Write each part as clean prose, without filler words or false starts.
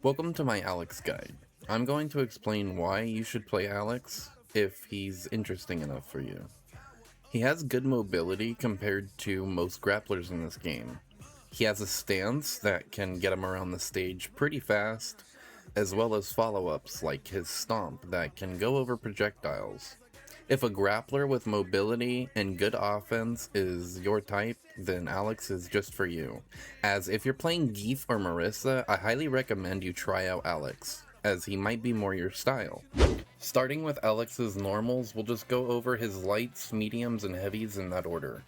Welcome to my Alex guide. I'm going to explain why you should play Alex if he's interesting enough for you. He has good mobility compared to most grapplers in this game. He has a stance that can get him around the stage pretty fast, as well as follow-ups like his stomp that can go over projectiles. If a grappler with mobility and good offense is your type, then Alex is just for you. As if you're playing Geef or Marissa, I highly recommend you try out Alex, as he might be more your style. Starting with Alex's normals, we'll just go over his lights, mediums, and heavies in that order.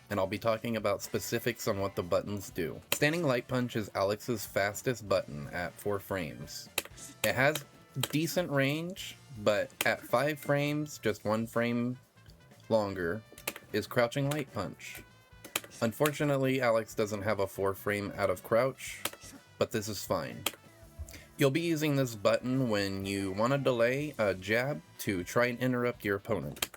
And I'll be talking about specifics on what the buttons do. Standing Light Punch is Alex's fastest button at 4 frames. It has decent range, but at 5 frames, just 1 frame longer, is Crouching Light Punch. Unfortunately, Alex doesn't have a 4 frame out of crouch, but this is fine. You'll be using this button when you want to delay a jab to try and interrupt your opponent.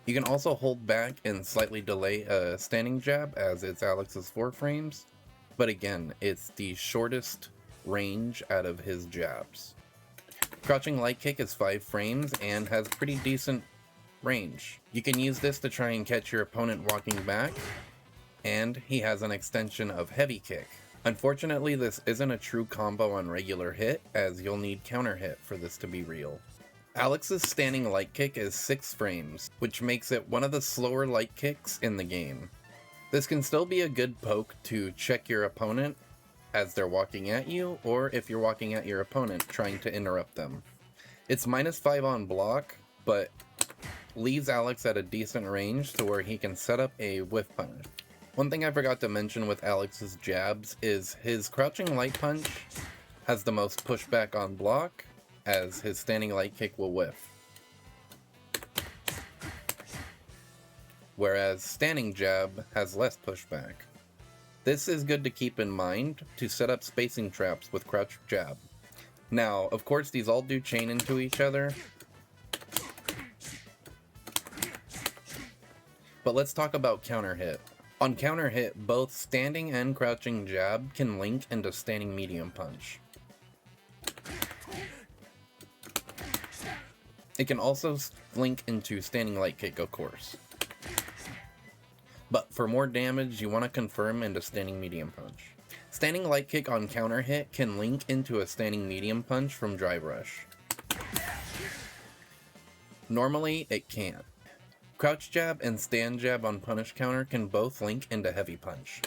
You can also hold back and slightly delay a standing jab as it's Alex's 4 frames, but again, it's the shortest range out of his jabs. Crouching Light Kick is 5 frames and has pretty decent range. You can use this to try and catch your opponent walking back, and he has an extension of Heavy Kick. Unfortunately, this isn't a true combo on regular hit, as you'll need counter hit for this to be real. Alex's Standing Light Kick is 6 frames, which makes it one of the slower light kicks in the game. This can still be a good poke to check your opponent as they're walking at you, or if you're walking at your opponent trying to interrupt them. It's -5 on block, but leaves Alex at a decent range to where he can set up a whiff punish. One thing I forgot to mention with Alex's jabs is his Crouching Light Punch has the most pushback on block, as his Standing Light Kick will whiff. Whereas Standing Jab has less pushback. This is good to keep in mind to set up spacing traps with Crouch Jab. Now, of course, these all do chain into each other, but let's talk about counter hit. On counter hit, both Standing and Crouching Jab can link into Standing Medium Punch. It can also link into Standing Light Kick, of course. But for more damage, you want to confirm into Standing Medium Punch. Standing Light Kick on counter hit can link into a Standing Medium Punch from Drive Rush. Normally, it can't. Crouch Jab and Stand Jab on Punish counter can both link into Heavy Punch.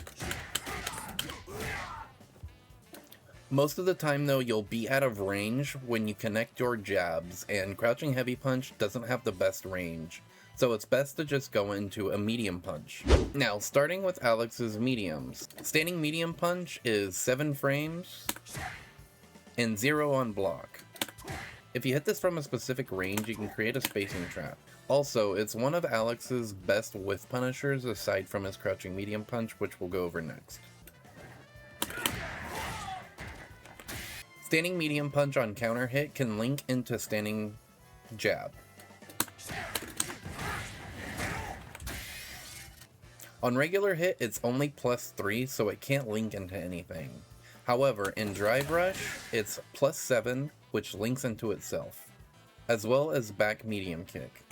Most of the time though, you'll be out of range when you connect your jabs, and Crouching Heavy Punch doesn't have the best range, so it's best to just go into a Medium Punch. Now, starting with Alex's mediums. Standing Medium Punch is 7 frames and 0 on block. If you hit this from a specific range, you can create a spacing trap. Also, it's one of Alex's best whiff punishers aside from his Crouching Medium Punch, which we'll go over next. Standing Medium Punch on counter hit can link into Standing Jab. On regular hit, it's only +3, so it can't link into anything. However, in Drive Rush, it's +7, which links into itself, as well as back medium kick,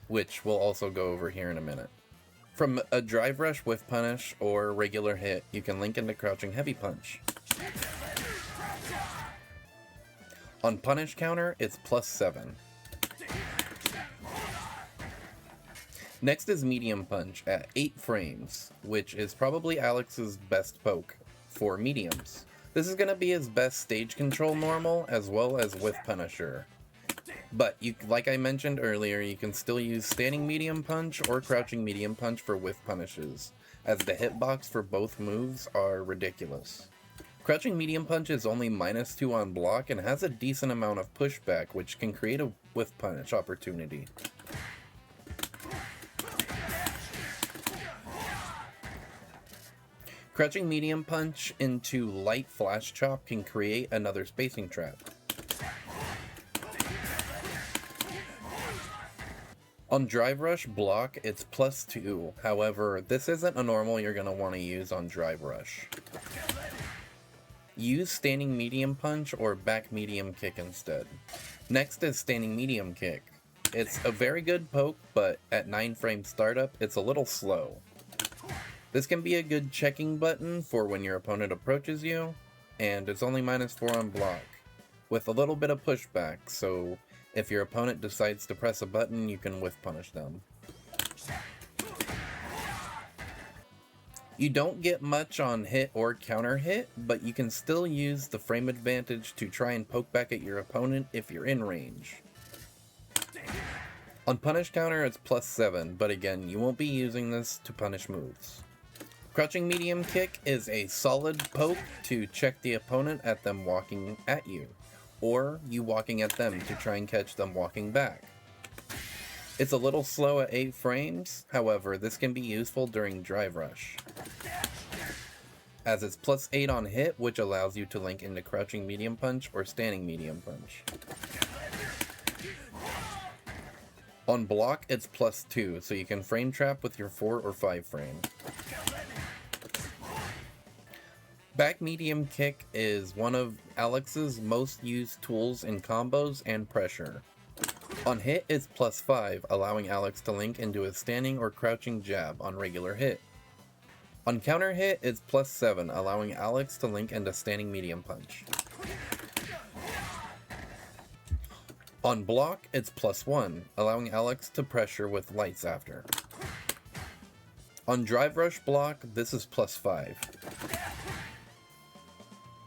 which we'll also go over here in a minute. From a Drive Rush whiff punish or regular hit, you can link into Crouching Heavy Punch. On punish counter, it's +7. Next is Medium Punch at 8 frames, which is probably Alex's best poke for mediums. This is going to be his best stage control normal as well as whiff punisher. But like I mentioned earlier, you can still use Standing Medium Punch or Crouching Medium Punch for whiff punishes, as the hitbox for both moves are ridiculous. Crouching Medium Punch is only -2 on block and has a decent amount of pushback, which can create a whiff punish opportunity. Crouching Medium Punch into Light Flash Chop can create another spacing trap. On Drive Rush block, it's +2. However, this isn't a normal you're going to want to use on Drive Rush. Use standing medium punch or back medium kick instead. Next is standing medium kick. It's a very good poke, but at 9 frame startup, it's a little slow. This can be a good checking button for when your opponent approaches you, and it's only -4 on block, with a little bit of pushback, so if your opponent decides to press a button, you can whiff punish them. You don't get much on hit or counter hit, but you can still use the frame advantage to try and poke back at your opponent if you're in range. On punish counter, it's +7, but again, you won't be using this to punish moves. Crouching medium kick is a solid poke to check the opponent at them walking at you, or you walking at them to try and catch them walking back. It's a little slow at 8 frames, however, this can be useful during drive rush, as it's +8 on hit, which allows you to link into crouching medium punch or standing medium punch. On block, it's +2, so you can frame trap with your 4 or 5 frame. Back medium kick is one of Alex's most used tools in combos and pressure. On hit, it's +5, allowing Alex to link into a standing or crouching jab on regular hit. On counter hit, it's +7, allowing Alex to link into standing medium punch. On block, it's +1, allowing Alex to pressure with lights after. On drive rush block, this is +5.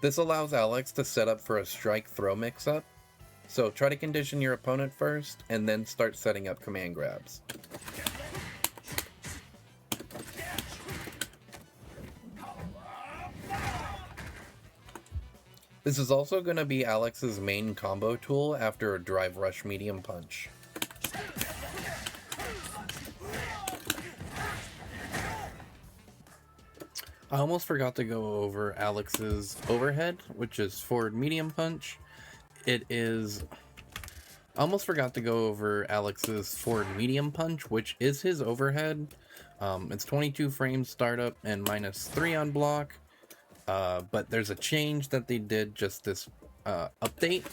This allows Alex to set up for a strike throw mix-up, so try to condition your opponent first, and then start setting up command grabs. This is also going to be Alex's main combo tool after a drive rush medium punch. I almost forgot to go over Alex's overhead, which is forward medium punch. I almost forgot to go over Alex's forward medium punch, which is his overhead. It's 22 frames startup and -3 on block. But there's a change that they did just this update,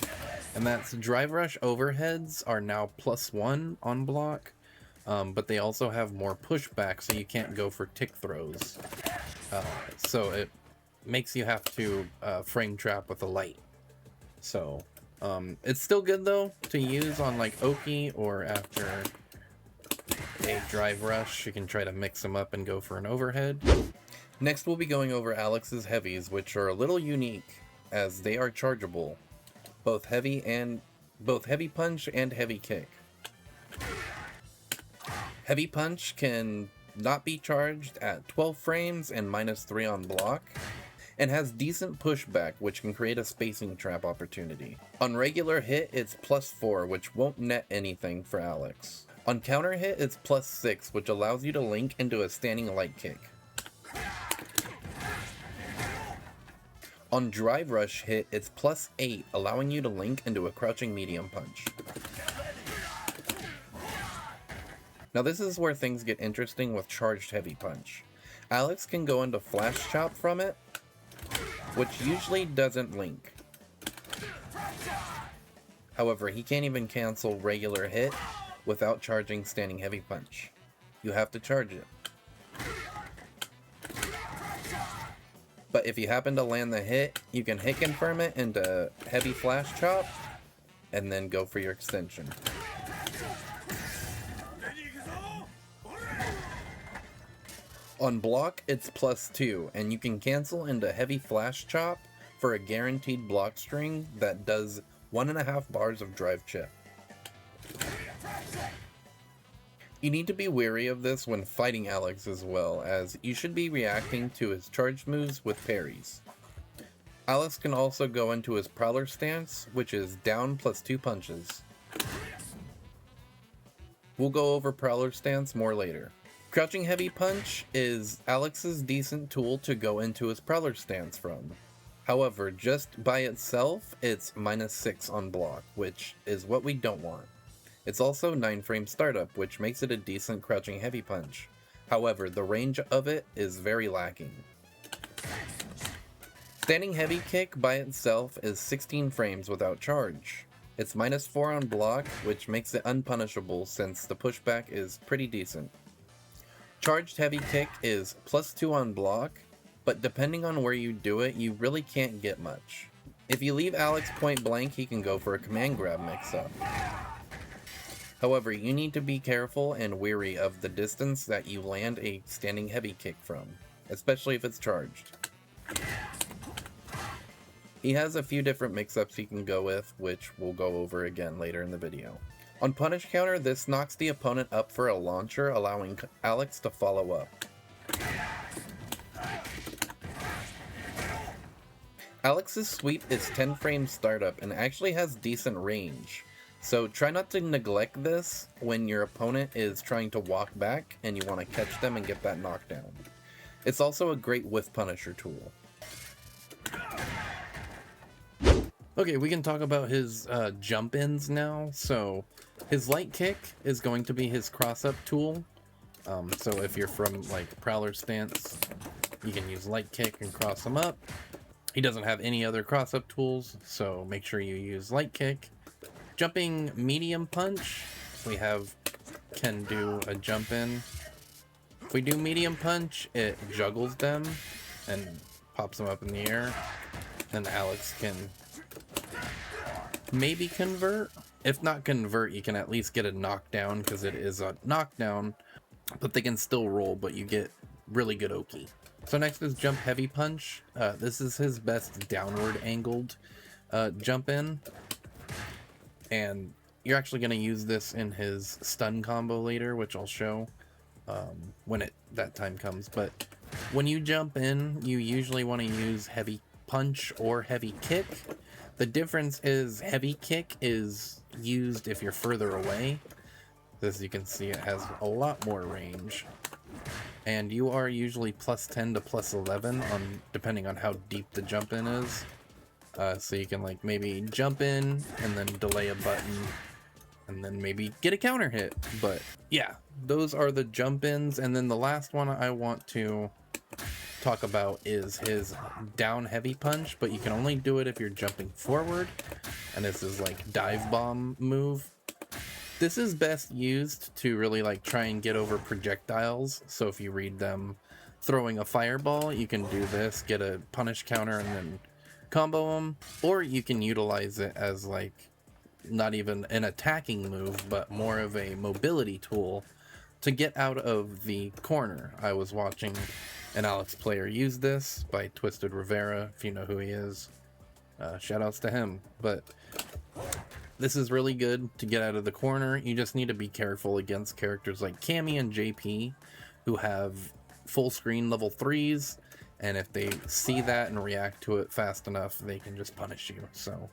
and that's drive rush overheads are now +1 on block, but they also have more pushback, so you can't go for tick throws. So it makes you have to frame trap with a light. So it's still good though to use on like Oki, or after a drive rush you can try to mix them up and go for an overhead. Next we'll be going over Alex's heavies, which are a little unique as they are chargeable, both heavy punch and heavy kick. Heavy punch can not be charged at 12 frames and -3 on block, and has decent pushback, which can create a spacing trap opportunity. On regular hit, it's +4, which won't net anything for Alex. On counter hit, it's +6, which allows you to link into a standing light kick. On drive rush hit, it's +8, allowing you to link into a crouching medium punch. Now this is where things get interesting with charged heavy punch. Alex can go into flash chop from it, which usually doesn't link. However, he can't even cancel regular hit without charging standing heavy punch. You have to charge it. But if you happen to land the hit, you can hit confirm it into heavy flash chop, and then go for your extension. On block, it's +2, and you can cancel into heavy flash chop for a guaranteed block string that does 1.5 bars of drive chip. You need to be wary of this when fighting Alex as well, as you should be reacting to his charged moves with parries. Alex can also go into his Prowler stance, which is down +2 punches. We'll go over Prowler stance more later. Crouching heavy punch is Alex's decent tool to go into his Prowler stance from. However, just by itself, it's -6 on block, which is what we don't want. It's also 9 frame startup, which makes it a decent crouching heavy punch. However, the range of it is very lacking. Standing heavy kick by itself is 16 frames without charge. It's -4 on block, which makes it unpunishable since the pushback is pretty decent. Charged heavy kick is +2 on block, but depending on where you do it, you really can't get much. If you leave Alex point blank, he can go for a command grab mix-up. However, you need to be careful and wary of the distance that you land a standing heavy kick from, especially if it's charged. He has a few different mix-ups he can go with, which we'll go over again later in the video. On punish counter, this knocks the opponent up for a launcher, allowing Alex to follow up. Alex's sweep is 10 frame startup and actually has decent range, so try not to neglect this when your opponent is trying to walk back and you want to catch them and get that knockdown. It's also a great whiff punisher tool. Okay, we can talk about his jump-ins now. So his light kick is going to be his cross-up tool. So if you're from like Prowler stance, you can use light kick and cross him up. He doesn't have any other cross-up tools, so make sure you use light kick. Jumping medium punch, we can do a jump in. If we do medium punch, it juggles them and pops them up in the air, and Alex can maybe convert. If not convert, you can at least get a knockdown because it is a knockdown, but they can still roll, but you get really good Oki. So next is jump heavy punch. This is his best downward angled jump in, and you're actually going to use this in his stun combo later, which I'll show when that time comes. But when you jump in, you usually want to use heavy punch or heavy kick. The difference is heavy kick is used if you're further away. As you can see, it has a lot more range. And you are usually +10 to +11 depending on how deep the jump in is. So you can like maybe jump in and then delay a button and then maybe get a counter hit. But yeah, those are the jump ins. And then the last one I want to talk about is his down heavy punch, but you can only do it if you're jumping forward, and this is like dive bomb move. This is best used to really like try and get over projectiles. So if you read them throwing a fireball, you can do this, get a punish counter and then combo them, or you can utilize it as like not even an attacking move but more of a mobility tool to get out of the corner. I was watching an Alex player use this by Twisted Rivera, if you know who he is. Shout outs to him. But this is really good to get out of the corner. You just need to be careful against characters like Cammy and JP, who have full screen level 3s, and if they see that and react to it fast enough, they can just punish you. So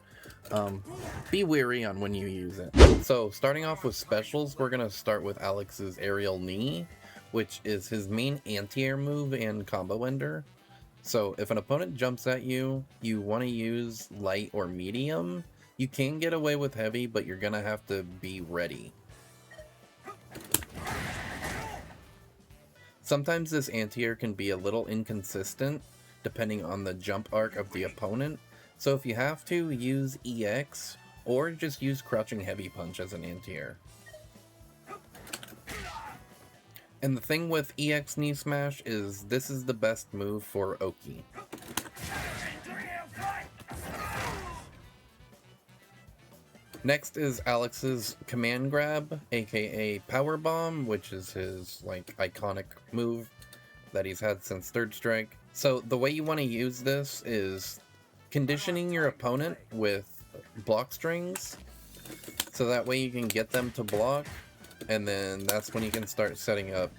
be wary on when you use it. So starting off with specials, we're going to start with Alex's aerial knee, which is his main anti-air move and combo ender. So if an opponent jumps at you, you want to use light or medium. You can get away with heavy, but you're gonna have to be ready. Sometimes this anti-air can be a little inconsistent depending on the jump arc of the opponent. So if you have to, use EX or just use crouching heavy punch as an anti-air. And the thing with EX knee smash is this is the best move for Oki. Next is Alex's command grab, aka power bomb, which is his like iconic move that he's had since Third Strike. So the way you want to use this is conditioning your opponent with block strings, so that way you can get them to block, and then that's when you can start setting up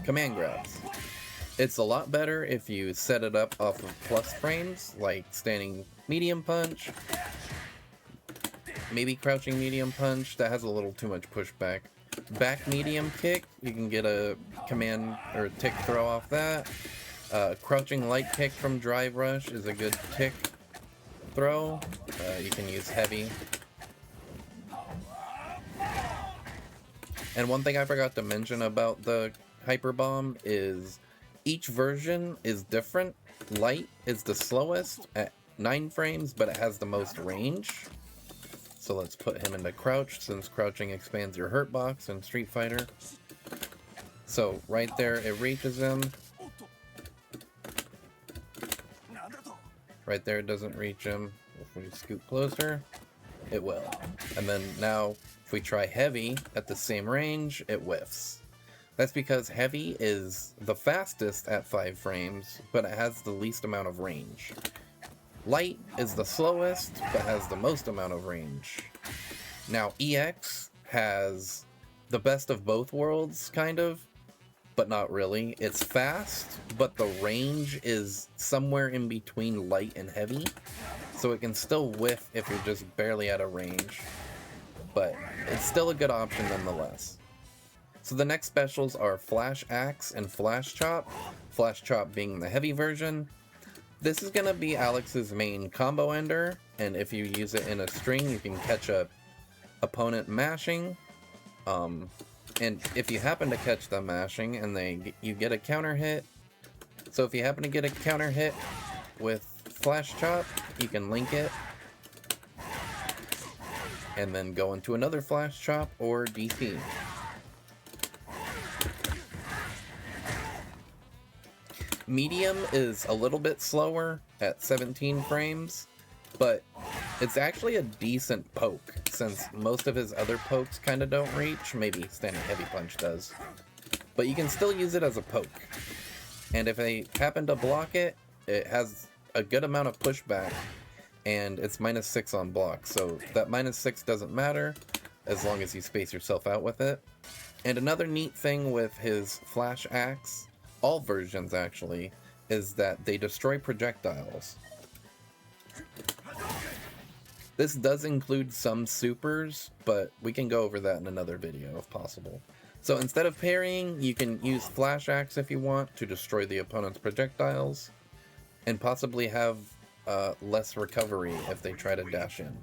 command grabs. It's a lot better if you set it up off of plus frames, like standing medium punch, maybe crouching medium punch, that has a little too much pushback. Back medium kick, you can get a command or tick throw off that. Crouching light kick from drive rush is a good tick throw. You can use heavy. And one thing I forgot to mention about the hyper bomb is each version is different. Light is the slowest at 9 frames, but it has the most range. So let's put him into crouch, since crouching expands your hurt box in Street Fighter. So right there, it reaches him. Right there, it doesn't reach him. If we scoot closer, it will. And then now, if we try heavy at the same range, it whiffs. That's because heavy is the fastest at 5 frames, but it has the least amount of range. Light is the slowest, but has the most amount of range. Now, EX has the best of both worlds, kind of, but not really. It's fast, but the range is somewhere in between light and heavy, so it can still whiff if you're just barely out of range, but it's still a good option nonetheless. So the next specials are Flash Axe and Flash Chop, Flash Chop being the heavy version. This is going to be Alex's main combo ender, and if you use it in a string, you can catch a opponent mashing. And if you happen to catch them mashing and you get a counter hit, so if you happen to get a counter hit with Flash Chop, you can link it and then go into another Flash Chop or DP. Medium is a little bit slower at 17 frames, but it's actually a decent poke, since most of his other pokes kind of don't reach. Maybe Standing Heavy Punch does. But you can still use it as a poke. And if they happen to block it, it has a good amount of pushback, and it's -6 on block, so that -6 doesn't matter as long as you space yourself out with it. And another neat thing with his Flash Axe, all versions actually, is that they destroy projectiles. This does include some supers, but we can go over that in another video if possible. So instead of parrying, you can use Flash Axe if you want to destroy the opponent's projectiles, and possibly have less recovery if they try to dash in.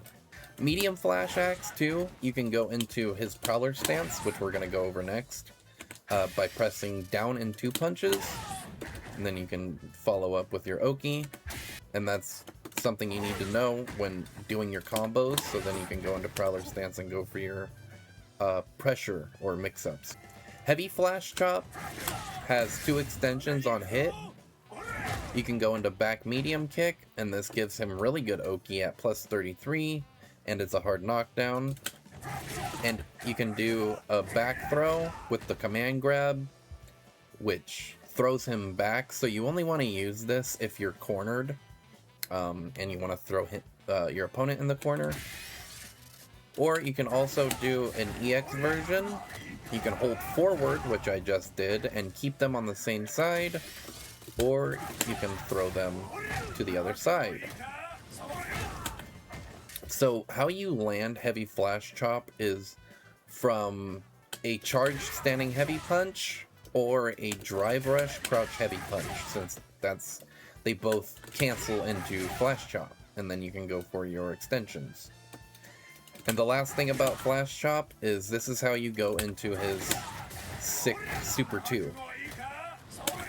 Medium Flash Axe too, you can go into his Prowler stance, which we're going to go over next, by pressing down in 2 punches, and then you can follow up with your Oki, and that's something you need to know when doing your combos, so then you can go into Prowler stance and go for your pressure or mix-ups. Heavy Flash Chop has 2 extensions on hit. You can go into back medium kick, and this gives him really good Oki at +33, and it's a hard knockdown. And you can do a back throw with the command grab, which throws him back, so you only want to use this if you're cornered, and you want to throw your opponent in the corner. Or you can also do an EX version. You can hold forward, which I just did, and keep them on the same side, or you can throw them to the other side. So how you land Heavy Flash Chop is from a charged Standing Heavy Punch or a Drive Rush Crouch Heavy Punch, since they both cancel into Flash Chop, and then you can go for your extensions. And the last thing about Flash Chop is this is how you go into his sick Super 2.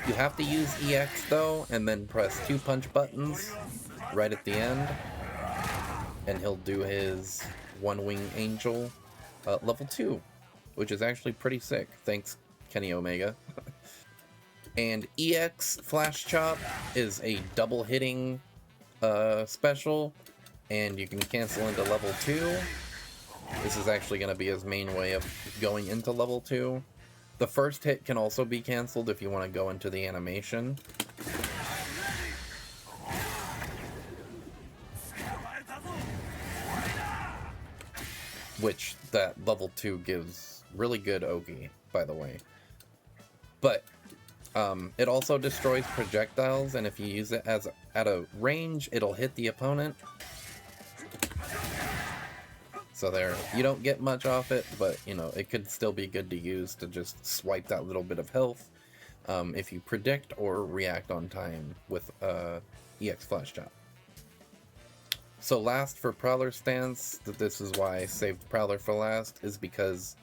You have to use EX though, and then press 2 punch buttons right at the end, and he'll do his One Wing Angel level 2, which is actually pretty sick. Thanks, Kenny Omega. And EX Flash Chop is a double hitting special, and you can cancel into level 2. This is actually going to be his main way of going into level 2. The first hit can also be canceled if you want to go into the animation. Which that level 2 gives really good Oki, by the way. But it also destroys projectiles, and if you use it at a range, it'll hit the opponent. So there, you don't get much off it, but you know, it could still be good to use to just swipe that little bit of health if you predict or react on time with EX Flash Chop. So last for Prowler stance, this is why I saved Prowler for last, is because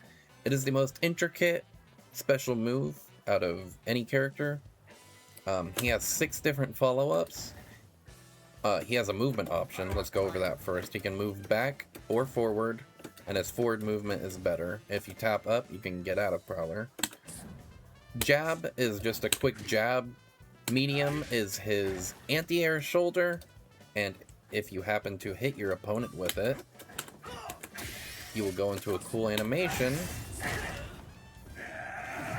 it is the most intricate special move out of any character. He has 6 different follow-ups. He has a movement option. Let's go over that first. He can move back or forward, and his forward movement is better. If you tap up, you can get out of Prowler. Jab is just a quick jab. Medium is his anti-air shoulder, and if you happen to hit your opponent with it, you will go into a cool animation,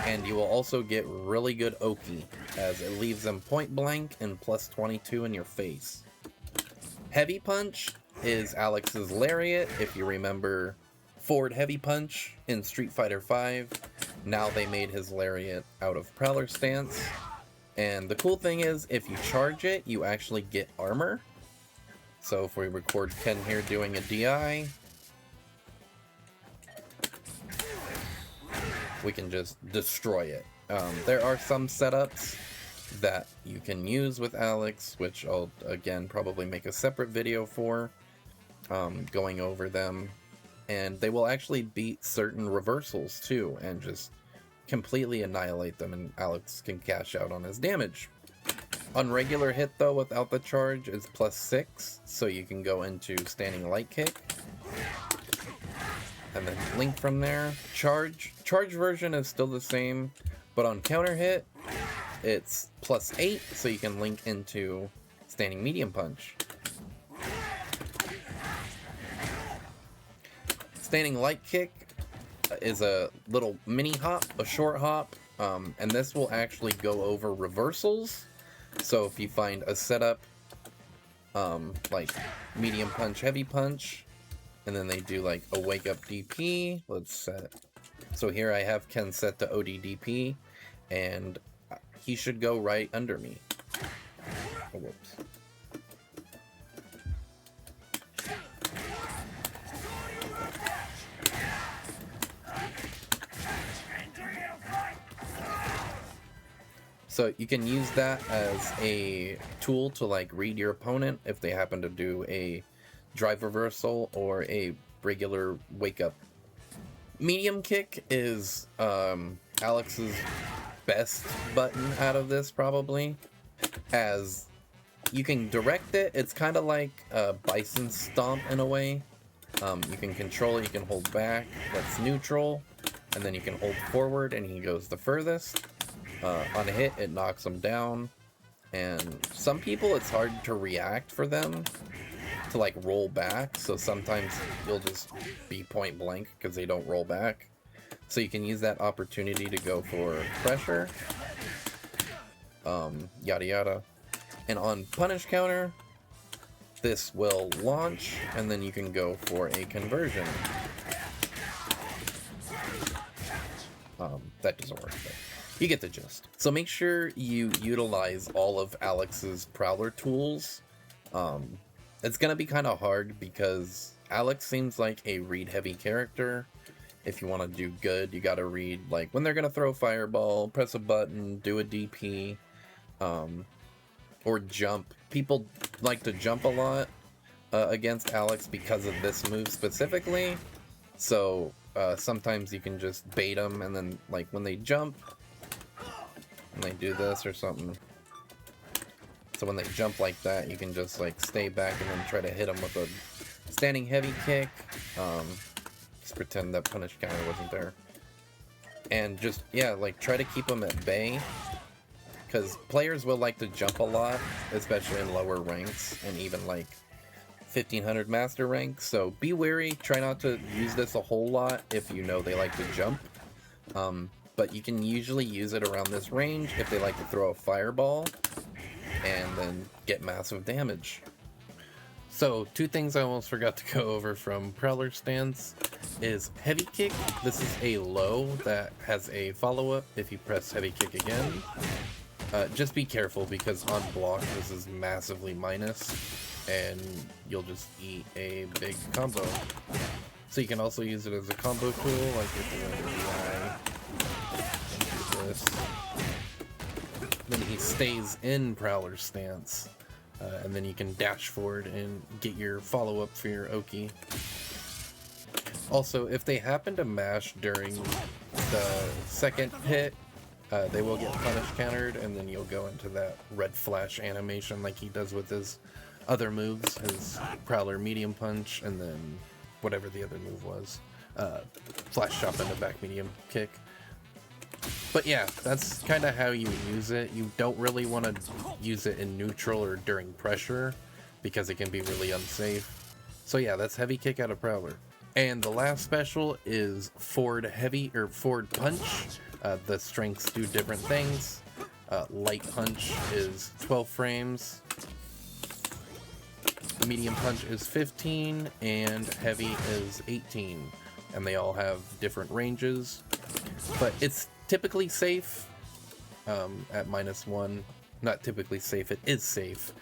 and you will also get really good Oki, as it leaves them point blank and plus 22 in your face. Heavy Punch is Alex's lariat. If you remember forward Heavy Punch in Street Fighter V, now they made his lariat out of Prowler stance. And the cool thing is, if you charge it, you actually get armor. So if we record Ken here doing a DI, we can just destroy it. There are some setups that you can use with Alex, which I'll again probably make a separate video for, going over them, and they will actually beat certain reversals too and just completely annihilate them, and Alex can cash out on his damage. On regular hit though, without the charge, is plus 6, so you can go into standing light kick and then link from there. Charge version is still the same, but on counter hit it's plus 8, so you can link into standing medium punch. Standing light kick is a little mini hop, a short hop, and this will actually go over reversals. So if you find a setup like medium punch, heavy punch, and then they do like a wake up DP, let's set. So here I have Ken set to ODDP, and he should go right under me. Oh, whoops. So you can use that as a tool to like read your opponent if they happen to do a drive reversal or a regular wake up. Medium kick is Alex's best button out of this probably, as you can direct it. It's kind of like a bison stomp in a way. You can control it, you can hold back, that's neutral, and then you can hold forward and he goes the furthest. On a hit, it knocks them down, and some people it's hard to react for them to like roll back, so sometimes you'll just be point blank because they don't roll back. So you can use that opportunity to go for pressure, yada yada. And on punish counter, this will launch, and then you can go for a conversion. That doesn't work, but you get the gist. So make sure you utilize all of Alex's Prowler tools. It's gonna be kind of hard because Alex seems like a read heavy character. If you want to do good, you gotta read like when they're gonna throw fireball, press a button, do a DP, or jump. People like to jump a lot against Alex because of this move specifically. So sometimes you can just bait them, and then like when they jump, and they do this or something. So when they jump like that, you can just like stay back and then try to hit them with a standing heavy kick. Just pretend that punish counter wasn't there. And just, yeah, like try to keep them at bay. Because players will like to jump a lot, especially in lower ranks and even like 1500 master ranks. So be wary, try not to use this a whole lot if you know they like to jump. But you can usually use it around this range if they like to throw a fireball and then get massive damage. So, two things I almost forgot to go over from Prowler stance is heavy kick. This is a low that has a follow-up if you press heavy kick again. Just be careful because on block this is massively minus and you'll just eat a big combo. So you can also use it as a combo tool, like if you want to do this. Then he stays in Prowler stance, and then you can dash forward and get your follow-up for your Oki. Also, if they happen to mash during the second hit, They will get punish countered, and then you'll go into that red flash animation like he does with his other moves, his Prowler medium punch, and then whatever the other move was. Flash chop into back medium kick. But yeah, that's kind of how you use it. You don't really want to use it in neutral or during pressure because it can be really unsafe. So yeah, that's heavy kick out of Prowler. And the last special is forward heavy or forward punch. The strengths do different things. Light punch is 12 frames. Medium punch is 15 and heavy is 18. And they all have different ranges. But it's typically safe at -1. Not typically safe, it is safe.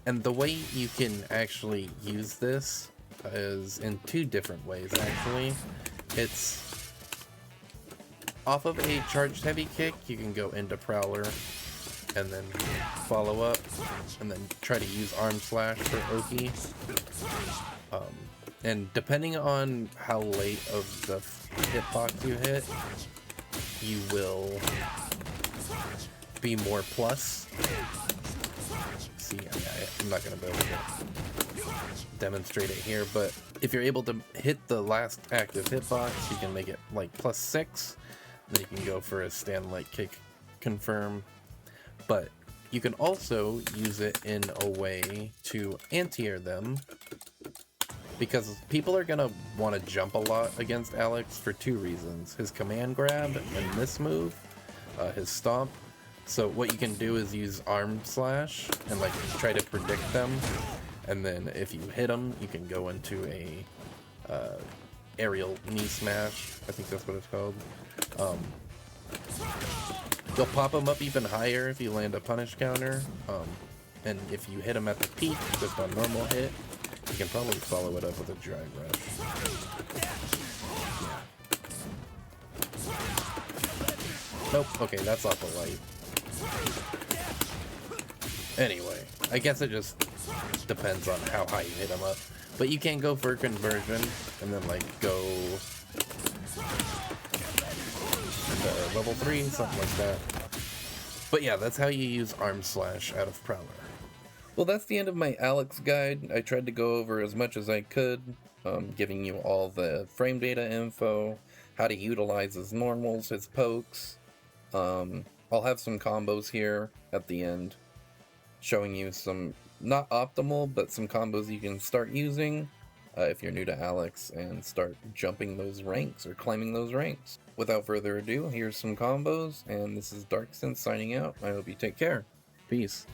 And the way you can actually use this is in two different ways, actually. It's off of a charged heavy kick, you can go into Prowler and then follow up and then try to use arm slash for Oki. And depending on how late of the hitbox you hit, you will be more plus. See, I'm not going to be able to demonstrate it here, but if you're able to hit the last active hitbox, you can make it like +6. Then you can go for a stand light kick confirm. But you can also use it in a way to anti-air them, because people are gonna want to jump a lot against Alex for two reasons: his command grab and this move, his stomp. So what you can do is use arm slash and like try to predict them, and then if you hit them, you can go into a aerial knee smash. I think that's what it's called. You'll pop them up even higher if you land a punish counter, and if you hit them at the peak, just on normal hit, you can probably follow it up with a drag rush. Yeah. Nope, okay, that's off the light. Anyway, I guess it just depends on how high you hit them up. But you can go for conversion, and then like go level 3, something like that. But yeah, that's how you use arm slash out of Prowler. Well, that's the end of my Alex guide. I tried to go over as much as I could, giving you all the frame data info, how to utilize his normals, his pokes. I'll have some combos here at the end, showing you some, not optimal, but some combos you can start using if you're new to Alex and start jumping those ranks or climbing those ranks. Without further ado, here's some combos, and this is DarkSense signing out. I hope you take care. Peace.